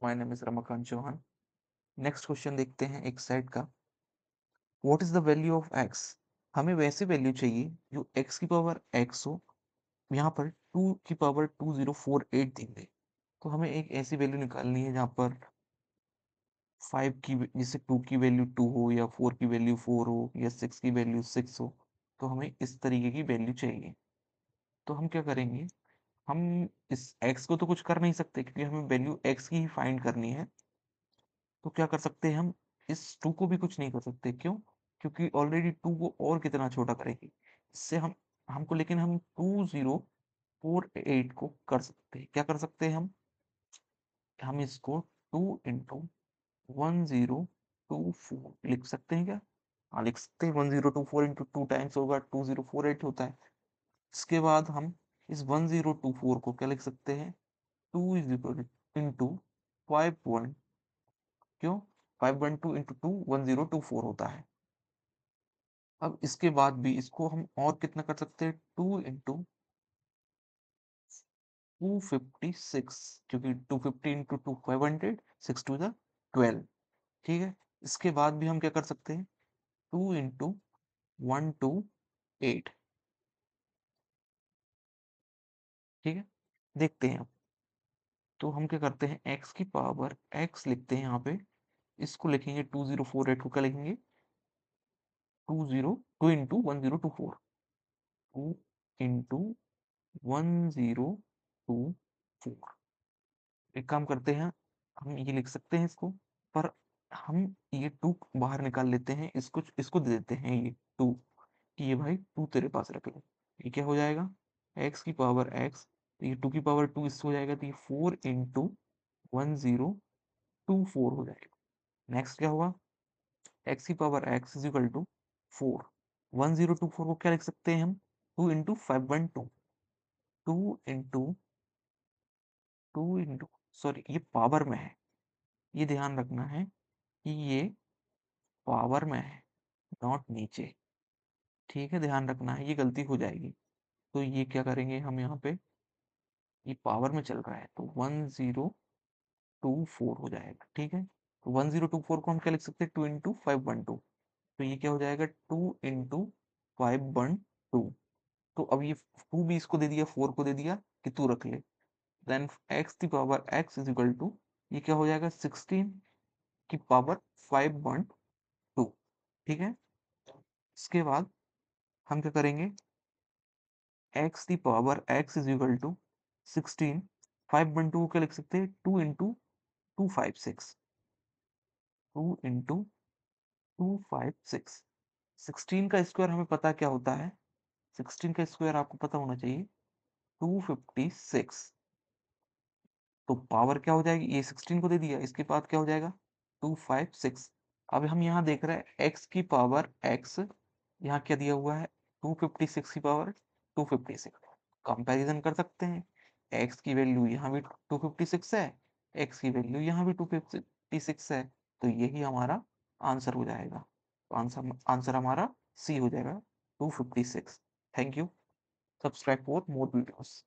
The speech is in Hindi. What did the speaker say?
My name is Ramakant Chauhan. Next question देखते हैं एक सेट का। What is the value of x? हमें वैसे वैल्यू चाहिए जो एक्स की पावर एक्स हो, यहाँ पर 2 की पावर 2048 देंगे। तो हमें एक ऐसी वैल्यू निकालनी है जहाँ पर 5 की जैसे 2 की वैल्यू 2 हो, या 4 की वैल्यू 4 हो, या 6 की वैल्यू 6 हो। तो हमें इस तरीके की वैल्यू चाहिए। तो हम क्या करेंगे, हम इस x को तो कुछ कर नहीं सकते क्योंकि हमें वैल्यू x की ही फाइंड करनी है। तो क्या कर सकते हैं, हम इस 2 को भी कुछ नहीं कर सकते। क्यों? क्योंकि ऑलरेडी 2 को और कितना छोटा करेगी इससे हम हमको, लेकिन हम 2048 को कर सकते हैं। क्या कर सकते हैं हम इसको 2 इंटू 1024 लिख सकते हैं क्या? हाँ, लिख सकते हैं। 1024 इंटू 2 टाइम्स होगा 2048 होता है। इसके बाद हम इस 1024 को क्या लिख सकते हैं, 2 इज इक्वल इंटू 5 क्यों 512 इंटू 2 1024 होता है। अब इसके बाद भी इसको हम और कितना कर सकते हैं, 2 इंटू 256, क्योंकि 250 इंटू 2 500, 6 टू द 12। ठीक है, इसके बाद भी हम क्या कर सकते हैं, 2 इंटू 128। ठीक है, देखते हैं। तो हम क्या करते हैं, x की पावर x लिखते हैं यहाँ पे। इसको लिखेंगे 2048 को क्या लिखेंगे, 2 इंटू 1024, 2 इंटू 1024। एक काम करते हैं, हम ये लिख सकते हैं इसको, पर हम ये 2 बाहर निकाल लेते हैं। इसको इसको दे देते हैं ये 2, कि ये भाई 2 तेरे पास रख ले। ये क्या हो जाएगा, x की पावर x, तो ये 2 की पावर 2 इससे हो जाएगा, तो ये 4 इंटू 1024 हो जाएगा। नेक्स्ट क्या होगा, x की power x is equal to 4। 1024 को क्या लिख सकते हैं हम, 2 इंटू 512, 2 इंटू 2 इंटू, सॉरी ये पावर में है, ये ध्यान रखना है कि ये पावर में है, नॉट नीचे। ठीक है, ध्यान रखना है, ये गलती हो जाएगी। तो ये क्या करेंगे हम यहाँ पे, ये पावर में चल रहा है तो 1024 हो जाएगा। ठीक है, तो 1024 को हम क्या लिख सकते हैं, 2 इंटू 512। तो ये क्या हो जाएगा, 2 इंटू 512। तो अब ये 2 भी इसको दे दिया, 4 को दे दिया कि तू रख ले। देन x की power x is equal to, ये क्या हो जाएगा, 16 की पावर 512। ठीक है, इसके बाद हम क्या करेंगे, x की power x is equal to 16, 512 को क्या लिख सकते हैं, 2 इंटू 256, 2 इंटू 256। 16 का स्क्वायर हमें पता क्या होता है, 16 का स्क्वायर आपको पता होना चाहिए, 256। तो पावर क्या हो जाएगी, ये 16 को दे दिया, इसके बाद क्या हो जाएगा, 256। अब हम यहाँ देख रहे हैं x की पावर x, यहाँ क्या दिया हुआ है, 256 की पावर 256। कंपैरिजन कर सकते हैं, x की वैल्यू यहाँ भी 256 है, x की वैल्यू यहाँ भी 256 है, तो यही हमारा आंसर हो जाएगा। तो आंसर आंसर हमारा सी हो जाएगा, 256। Thank you. Subscribe for more videos.